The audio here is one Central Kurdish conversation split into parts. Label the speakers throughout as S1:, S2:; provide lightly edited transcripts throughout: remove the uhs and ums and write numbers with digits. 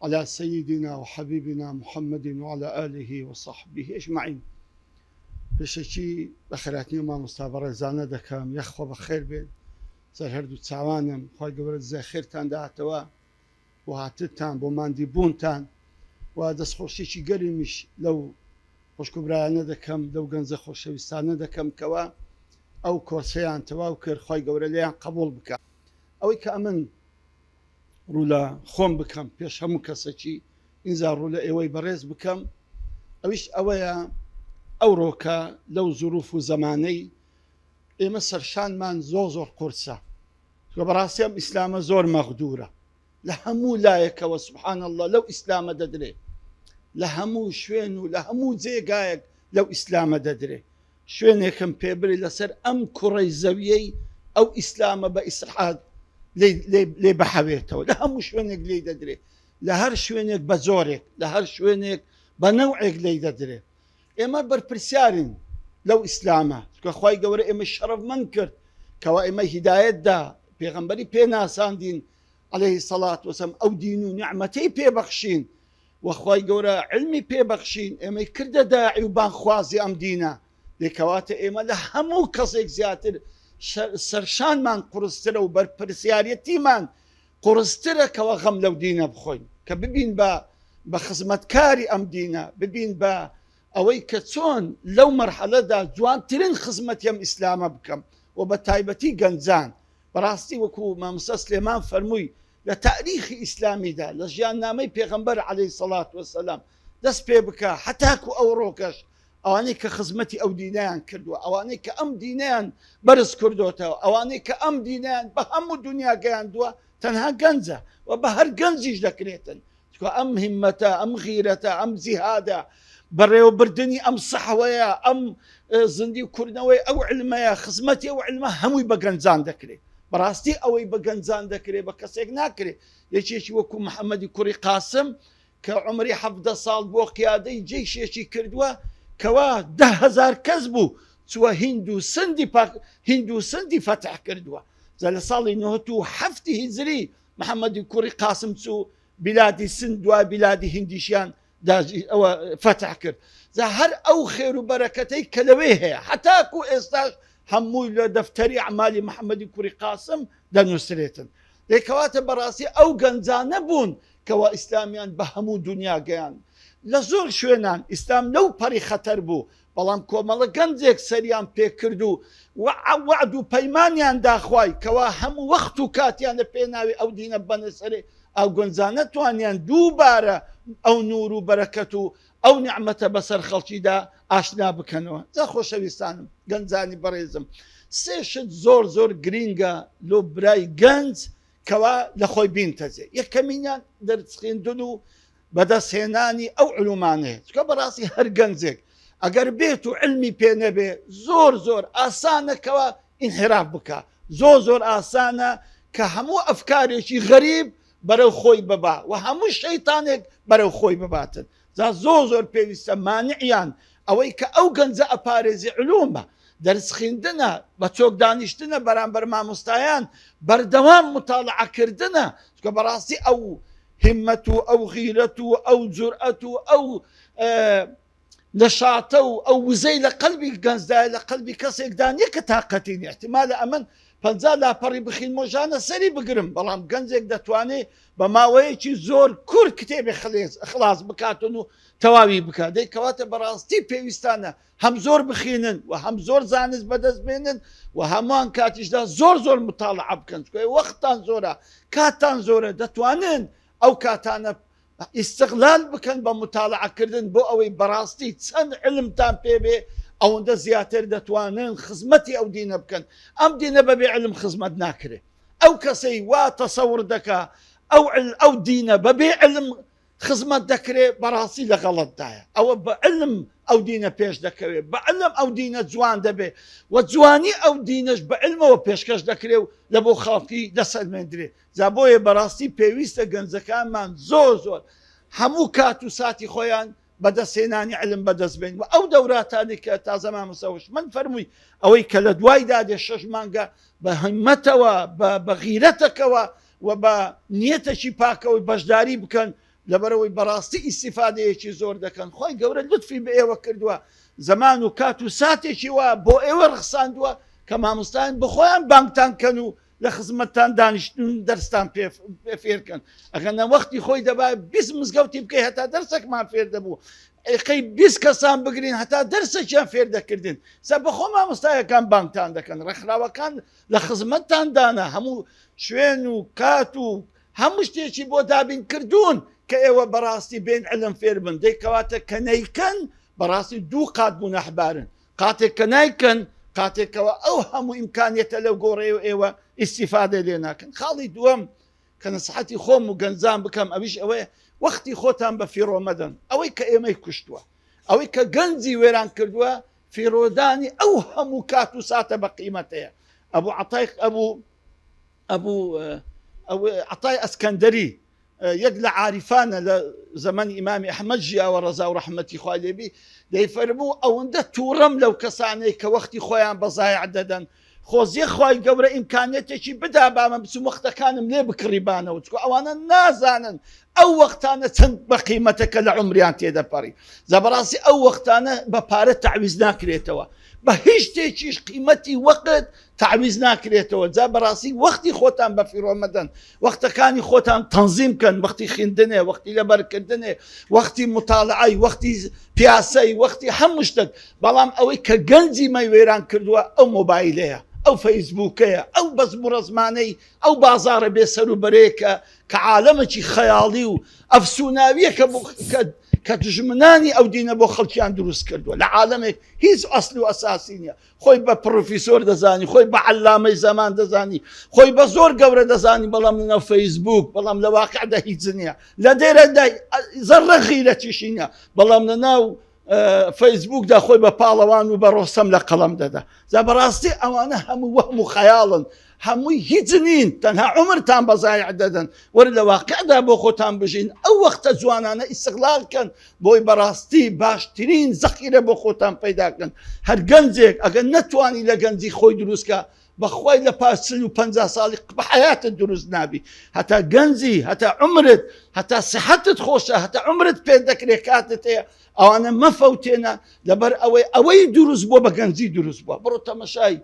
S1: على سيدنا وحبيبنا محمد وعلى آله وصحبه أجمعين. بشكي بخيراتني وما مستابرة زانة دكام يخوة بخير بين زهردو تساوانم خواهي قبرت زي خيرتان داعتوا وهاتتان بوماندي بونتان ودس خوشيشي قريمش لو خوشكو برايانة دكام لو قنزة خوشويستانة دكام كوا أو كورسيان تواو كير خواهي قبرت ليان قبول بكا أوي كأمن رولا خۆم بکەم پێش هەموو کەسێکی ئینجا ڕوولە ئێوەی بەڕێز بکەم ئەویش ئەوەیە ئەوڕۆکە لەو زروف و زەمانەی ئێمە سەرشانمان زۆر قورسە بەڕاستی ئەم ئیسلامە زۆر مەغدورە لە هەموو لایەکەوە سوبحان الله لەو ئیسلامە دەدرێ لە هەموو شوێن و لە هەموو جێگایەک لەو ئیسلامە دەدرێ شوێنێکم پێبری لەسەر ئەم کوڕەی زەویەی ئەو ئیسلامە بە ئیسحاد لێ بەحەوێتەوە لە هەموو شوێنێک لێی دەدرێ لە هەر شوێنێک بە زۆرێک لە هەر شوێنێک بە نەوعێک لێی دەدرێ ئێمە بەرپرسیارین لەو ئیسلامە کە خوای گەورە ئێمە شەرەفمەند کرد کەوا ئێمە هیدایەتدا پێغەمبەری پێناساندین عەلەیهی سەڵات وەسەلام ئەو دین و نیعمەتەی پێبەخشین وەخوای گەورە علمی پێبەخشین ئێمەی کردە داعی و بانخوازی ئەم دینە لێکەواتە ئێمە لە هەموو کەسێک زیاتر سەرشانمان قورسترە و بەرپرسیارەتیمان قورسترە کەوە غەم لەو دینە بخۆین کە ببین بە خزمەتکاری ئەم دینە ببین بە ئەوەی کە چۆن لەو مەرحەلەدا جوانترین خزمەتی ئەم ئیسلامە بکەم و بە تایبەتی گەنجان بەڕاستی وەکو مامۆستا سلێمان فەرمووی لە تاریخی ئیسلامیدا لە ژیاننامەی پێغەمبەر عەلەیهی سەڵات وەسەلام دەست پێ بکە هەتاکو ئەو ڕۆکەش ئەوانەی کە خزمەتی ئەو دینیان کردووە ئەوانەی کە ئەم دینیان بەرز کردوتەوە ئەوانەی کە ئەم دینیان بە هەموو دنیا گەیاندووە تەنها گەنجە و بە هەر گەنجیش دەکرێتن چکە ئەم هیممەتە ئەم غیرەتە ئەم جیهادە بەڕێوەبردننی ئەم سەحوەیە ئەم زندی و کوردنەوەی ئەو علمەیە خزمەتی ئەو علمە هەمووی بە گەنجان دەکرێت بەڕاستی ئەوەی بە گەنجان دەکرێت بە کەسێک ناکرێت یەکێکی وەکو محەممەدی کوڕی قاسم کە عمری 17 ساڵ بۆ قیادەی جێیشێکی کردووە کەوا 10,000 کەس بوو چووە هیند و سندی فەتح کردووە لە ساڵی 97 هیجری محەممەدی کوڕی قاسم چوو بیلادی سند دوای بیلادی هیندیشیان ئەوە فەتح کرد هەر ئەو خێر و بەرەکەتەی کە لەوێ هەیە حتاکو ئێستاش هەمووی لە دەفتەری ئەعمالی محەممەدی کوڕی قاسم دەنووسرێتن لێکەواتە بەڕاستی ئەو گەنجانە بوون کەوا ئیسلامیان بە هەموو دنیا گەیان لە زۆر شوێنان ئیسلام لەو پەڕی خەتەر بوو بەڵام کۆمەڵە گەنجێک سەریان پێکرد و وعد و پەیمانیان داخوای کەوا هەموو وەخت و کاتیان لە پێناوی ئەو دینە بەنەسەرێ ئەو گەنجانە توانیان دووبارە ئەو نور و بەرەکەت و ئەو نیعمەتە بەسەر خەڵکیدا ئاشنا بکەنەوە جا خۆشەویستانم گەنجانی بەڕێزم سێشت زۆر گرینگە لۆ برای گەنج کەوا لە خۆی بینتەجێ یەکەمینیان دەرچخێندن و بەدەستهێنانی ئەو علومانەیە چکە بەڕاستی هەر گەنجێک ئەگەر بێت و علمی پێ نەبێ زۆر ئاسانەکەوە ئینحراف بکە زۆر ئاسانە کە هەموو ئەفکارێکی غەریب بەرەو خۆی ببا و هەموو شەیتانێک بەرەو خۆی بباتن زۆر پێویستە مانعیان ئەوەی کە ئەو گەنجە ئەپارێزی علومە دەرس خوێندنە بە چۆک دانیشتنە بەرامبەر مامۆستایان بەردەوام متاڵعەکردنە چکە بەڕاستی ئەو همت و ئەو غیرەت و ئەو جورئەت و ئەو نەشاتە و ئەو وزەی لە قەلبی گەنجدایە لە قەلبی کەسێکدا نییە کە تاقەتی احتیمالە ئەمن 50 لاپەڕی بخین مۆژانە سەری بگرم بەڵام گەنجێک دەتوانێت بە ماوەیەکی زۆر کورت کتێبی خلاص بکاتن و تەواوی بکات دەیکەواتە بەڕاستی پێویستانە هەم زۆر بخینن و هەم زۆر زانست بەدەست بێنن و هەمان کاتیشدا زۆر متاڵعە بکەن وەختان زۆرە کاتان زۆرە دەتوانن ئەو کاتانە ئیستیغلال بکەن بە متاڵعەکردن بۆ ئەوەی بەڕاستی چەند علمتان پێبێ ئەوەندە زیاتر دەتوانن خزمەتی ئەو دینە بکەن ئەم دینە بەبێ علم خزمەت ناکرێت ئەو کەسەی وا تەسەور دەکا ئەو دینە بەبێ علم خزمەت دەکرێت بەڕاستی لە غەڵەتدایە ئەوە بە علم ئەو دینە پێش دەکەوێت بە علم ئەو دینە جوان دەبێت و جوانی ئەو دینەش بە علمەوە پێشکەش دەکرێت و لە بۆ خەڵکی دەسەلمێنرێت جا بۆیە بەڕاستی پێویستە گەنجەکانمان زۆر هەموو کات و ساتی خۆیان بەدەستهێنانی علم بەدەست بێن و ئەو دەوراتانی کە تازە مامۆستاوش من فەرمووی ئەوەی کە لە دوای دادێ 6 مانگە بە هەمەتەوە بە غیرەتەکەوە و بە نیەتێکی پاکەوەی بەشداری بکەن لەبەرەوەی بەڕاستی ئیسیفادەیەکی زۆر دەکەن خۆی گەورە لوتفی بە ئێوە کردووە زەمان و کات و ساتێکی وە بۆ ئێوە ڕخساندووە کە مامۆستایان بخۆیان بانگتان کەن و لە خزمەتتان دانیشتون دەرستان فێرکەن ئەگەنە وەختی خۆی دەبا 20 مزگەوتی بکەی هەتا دەرسێکمان فێر دەبوو ئەیقەی 20 کەسان بگرین هەتا دەرسێکیان فێر دەکردن سە بەخۆ مامۆستایەکان بانگتان دەکەن ڕێکخراوەکان لە خزمەتتان دانا هەموو شوێن و کات و هەموو شتێکی بۆ دابین کردوون کە ئێوە بەڕاستی بێن علم فێر بن دەیکەواتە کە نەیکەن بەڕاستی دوو قات بوون ئەحبارن قاتێک کە نایکەن قاتێکەوە ئەو هەموو ئیمکانیەتە لەو گۆڕێ و ئێوە ئیسیفادە لێ ناکەن خاڵی دووەم کە نەسیحەتی خۆم و گەنجان بکەم ئەویش ئەوەیە وەختی خۆتان بە فیرۆ مەدەن ئەوەی کە ئێمەی کوشتووە ئەوەی کە گەنجی وێران کردووە فیرۆدانی ئەو هەموو کات و ساتە بە قیمەتەیە ئەبوو عەتای ئەسکەندەری یەک لە عارفانە لە زەمەنی ئیمامی ئەحمەد ژیاوە ڕەزا و ڕەحمەتی خوا لێبی دەیفەرموو ئەوەندە تووڕەم لەو کەسانەی کە وەختی خۆیان بەزایع دەدەن خۆزیە خوای گەورە ئیمکانیەتێکی بدا بامە بچوو وەختەکانم لێ بکڕیبانەوە چکە ئەوانە نازانن ئەو وەختانە چەند بە قیمەتەکە لە عمریان تێدەپەڕی زەبەڕاستی ئەو وەختانە بە پارە تعویز ناکرێتەوە بە هیچ شتێکیش قیمەتی وەقت تعویز ناکرێتەوە جا بەڕاستی وەختی خۆتان بە فیرۆ مەدەن وەختەکانی خۆتان تەنزیم کەن وەختی خوێندنێ وەختی لەبەرکردنێ وەختی مطالعای وەختی پیاسەی وەختی هەموو شتێک بەڵام ئەوەی کە گەنجی مەی وێران کردووە ئەو مۆبایلەیە ئەو فەیسبووکەیە ئەو بەزم و ڕزمانەی ئەو بازارە بێسەر و بەرێکە کە عالەمێکی خەیاڵی و ئەفسوناویە کە دژمنانی ئەو دینە بۆ خەڵکیان دروست کردووە لە عالەمێک هیچ ئەسل و ئەساسی نییە خۆی بە پرۆفیسۆر دەزانی خۆی بە عەلامەی زەمان دەزانی خۆی بە زۆر گەورە دەزانی بەڵام لەناو فەیسبووک بەڵام لە واقعدا هیچ نییە لە دێرەدا زەڕە غیرەتیشی نییە بەڵام لەناو فەیسبووکدا خۆی بە پاڵەوان و بە ڕۆستەم لە قەڵەم دەدا جا بەڕاستی ئەوانە هەموو وەهم و خەیاڵن هەمووی هیچ نین تەنها عمرتان بەزایع دەدەن وەرە لە واقعدا بۆ خۆتان بژین ئەو وەختە جوانانە ئیستیغلالکەن بۆی بەڕاستی باشترین زەخیرە بۆ خۆتان پەیداکەن هەر گەنجێک ئەگەر نەتوانی لە گەنجی خۆی دروستکە بەخوای لە پاش 40 ساڵی بە حیاتت دروست نابی هەتا گەنجی هەتا عمرت هەتا سەحەتت خۆشە هەتا عمرت پێ دەکرێت کاتت هەیە ئەوانە مەفەوتێنە لەبەر ئەوەی دروست بووە بە گەنجی دروست بووە بڕۆ تەمەشای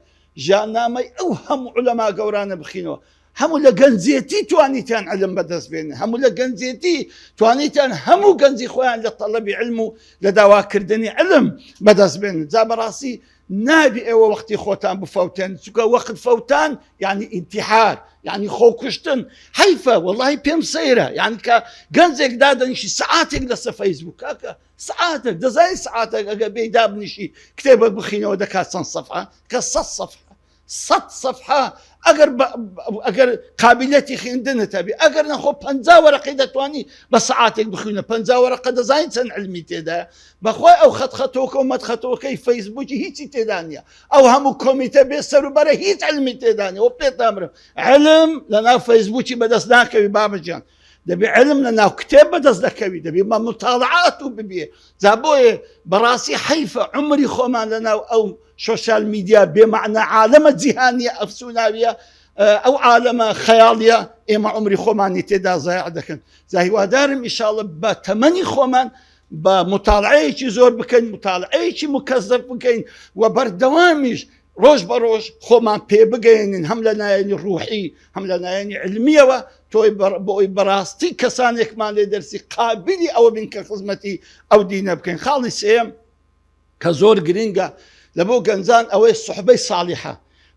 S1: ژیاننامەی ئەو هەموو عولەما گەورانە بخینەوە هەموو لە گەنجێتی توانیتیان علم بەدەست بێنن هەموو لە گەنجێتی توانیتیان هەموو گەنجی خۆیان لە تەڵەبی علم و لە داواکردنی علم بەدەست بێنن جا بەڕاستی نابی ئێوە وەختی خۆتان بفەوتێن چونکە وەخت فەوتان یعنی ئینتیحار یعنی خۆکوشتن حیفە وەڵڵاهی پێم سەیرە یعنی کە گەنجێک دادەنیشی سەعاتێک لەسەر فەیسبووک کاکە سعاتێک دەزانی سعاتێک ئەگەر بێی دابنیشی کتێبێک بخینەوە دەکات چەند سەفحە کە 100 سەفحە ئەگەر قابلیەتی خوێندنت هەبێ ئەگەر نەخۆ 50 وەرەقەی دەتوانی بە سعاتێک بخوێنە 50 وەرەقە دەزانی چەند علمی تێدایە بەخۆی ئەو خەتخەتۆکە و مەدخەتۆکەی فەیسبووکی هیچی تێدا نیە ئەو هەموو کۆمیتە بێ سەر و بەرە هیچ علمی تێدا نیە وە پێتامرم علم لەناو فەیسبووکی بەدەست ناکەوی بابەجان دەبێ علم لە ناو کتێب بەدەست دەکەوی دەبێ مە مطالعات و ببێ جا بۆیە بەڕاستی حیفە عمری خۆمان لە ناو ئەو سۆشیال میدیا بێمەعنە عالەمە جیهانیە ئەفسوناویە ئەو عالەمە خەیاڵیە ئێمە عمری خۆمانی تێدا زایع دەکەن جا هیوادارم ئیشاڵڵا بە تەمەنی خۆمان بە مطالعەیەکی زۆر بکەین مطالعەیەکی مکەزەف بکەین و بەردەوامیش ڕۆژ بە ڕۆژ خۆمان پێ بگەێنین هەم لە نایەنی ڕوحی هەم لە نایەنی علمیەوە تۆی بۆی بەڕاستی کەسانێکمان لێ دەرسی قابلی ئەوە بین کە خزمەتی ئەو دینە بکەین خاڵی سێم کە زۆر گرنگە لە بۆ گەنجان ئەوەی سوحبەی ساڵحە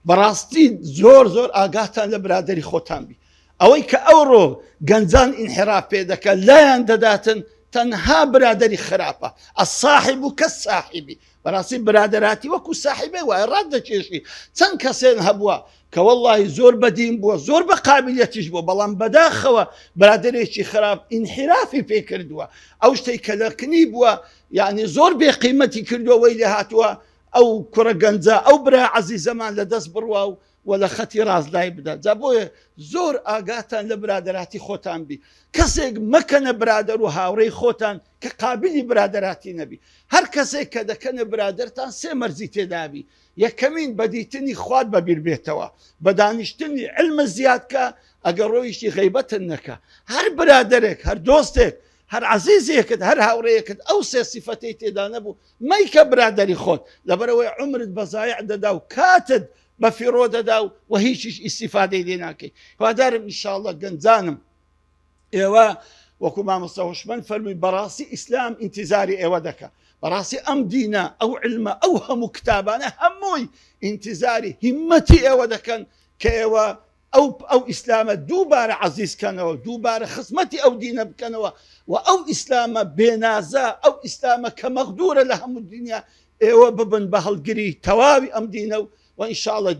S1: بەڕاستی زۆر ئاگاتان لە برادری خۆتان بی ئەوەی کە ئەوڕۆ گەنجان ئینحراف پێ دەکەن لایەن دەداتن تەنها برادری خراپە الصاحب كالصاحب بەڕاستی برادراتی وەکو ساحبێ وایە ڕات دەکێشی چەند کەسێن هەبووە کە وەڵڵاهی زۆر بەدین بووە زۆر بە قابلیەتیش بووە بەڵام بەداخەوە برادرێکی خراپ ئینحرافی پێ کردووە ئەو شتەی کە لەکنی بووە یعنی زۆر بێ قیمەتی کردووە وەی لێ هاتووە ئەو کوڕە گەنجە ئەو برا عەزیزەمان لە دەست بڕوا و وە لە خەتی ڕازلای بدات جا بۆیە زۆر ئاگاتان لە برادراتی خۆتان بی کەسێک مەکەنە برادەر و هاوڕێی خۆتان کە قابلی برادراتی نەبی هەر کەسێک کە دەکەنە برادەرتان سێ مەرزی تێدابی یەکەمین بەدیتنی خوات بەبیر بێتەوە بە دانیشتنی علمە زیادکە ئەگەر ڕۆیشتی غەیبەتن نەکە هەر برادەرێک هەر دۆستێک هەر عەزیزێکت هەر هاوڕێیەکت ئەو سێ سیفەتەی تێدا نەبوو مەیکە برادەری خۆت لەبەرەوەی عمرت بە زایع دەدا و کاتت بە فیڕۆ دەدا و هیچیش ئیسیفادەی لێ ناکەی. هیوادارم ئینشاءڵڵا گەنجانم ئێوە وەکو مامۆستا هوشمەند فەرمووی بەڕاستی ئیسلام ئینتیزاری ئێوە دەکا، بەڕاستی ئەم دینە ئەو علمە ئەو هەموو کتابانە هەمووی ئینتیزاری هیمەتی ئێوە دەکەن کە ئێوە ئەو ئیسلامە دووبارە عەزیزکەنەوە، دووبارە خزمەتی ئەو دینە بکەنەوە و ئەو ئیسلامە بێنازە، ئەو ئیسلامە کە مەغدورە لە هەموو دنیا ئێوە ببن بە هەڵگری تەواوی ئەم دینە و ئینشاءڵڵا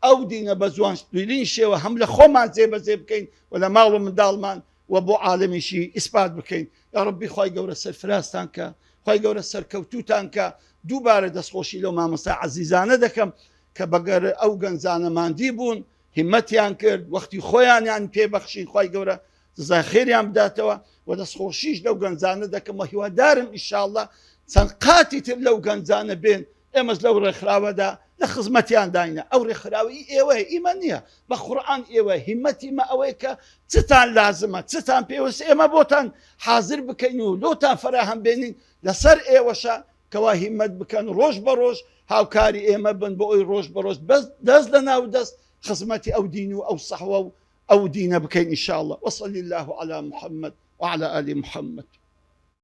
S1: ئەو دینە بە جوانترین شێوە هەم لە خۆمان جێبەجێ بکەین و لە ماڵ و منداڵمان و بۆ عالەمیشی ئیسپات بکەین. یا ڕەبی خوای گەورە سەرفراستان کە، خوای گەورە سەرکەوتوتان کە. دووبارە دەستخۆشی لەو مامۆستا عەزیزانە دەکەم کە بەگەر ئەو گەنجانە ماندی بوون، هیمەتیان کرد، وەختی خۆیان پێبەخشین، خوای گەورە جزای خێریان بداتەوە و دەستخۆشیش لەو گەنجانە دەکەم و هیوادارم ئینشاءڵڵا چەند قاتی تر لەو گەنجانە بێن ئێمەش لەو ڕێکخراوەدا لە خزمەتیان داینە. ئەو ڕێکخراوی ئێوەیە، ئیمە نییە، بە قورئان ئێوە هیمەتی مە ئەوەیە کە چتان لازمە، چتان پێویست ئێمە بۆتان حازر بکەین و لۆتان فەراهەم بێنین لەسەر ئێوەشە کەوا هیمەت بکەن ڕۆژ بە ڕۆژ هاوکاری ئێمە بن بۆ ئەوی ڕۆژ بە ڕۆژ دەست لە ناو دەست خزمەتی ئەو دین و ئەو سەحوە و ئەو دینە بکەین ئینشاءڵڵا. وصلی الله على محمد وعلى آل محمد.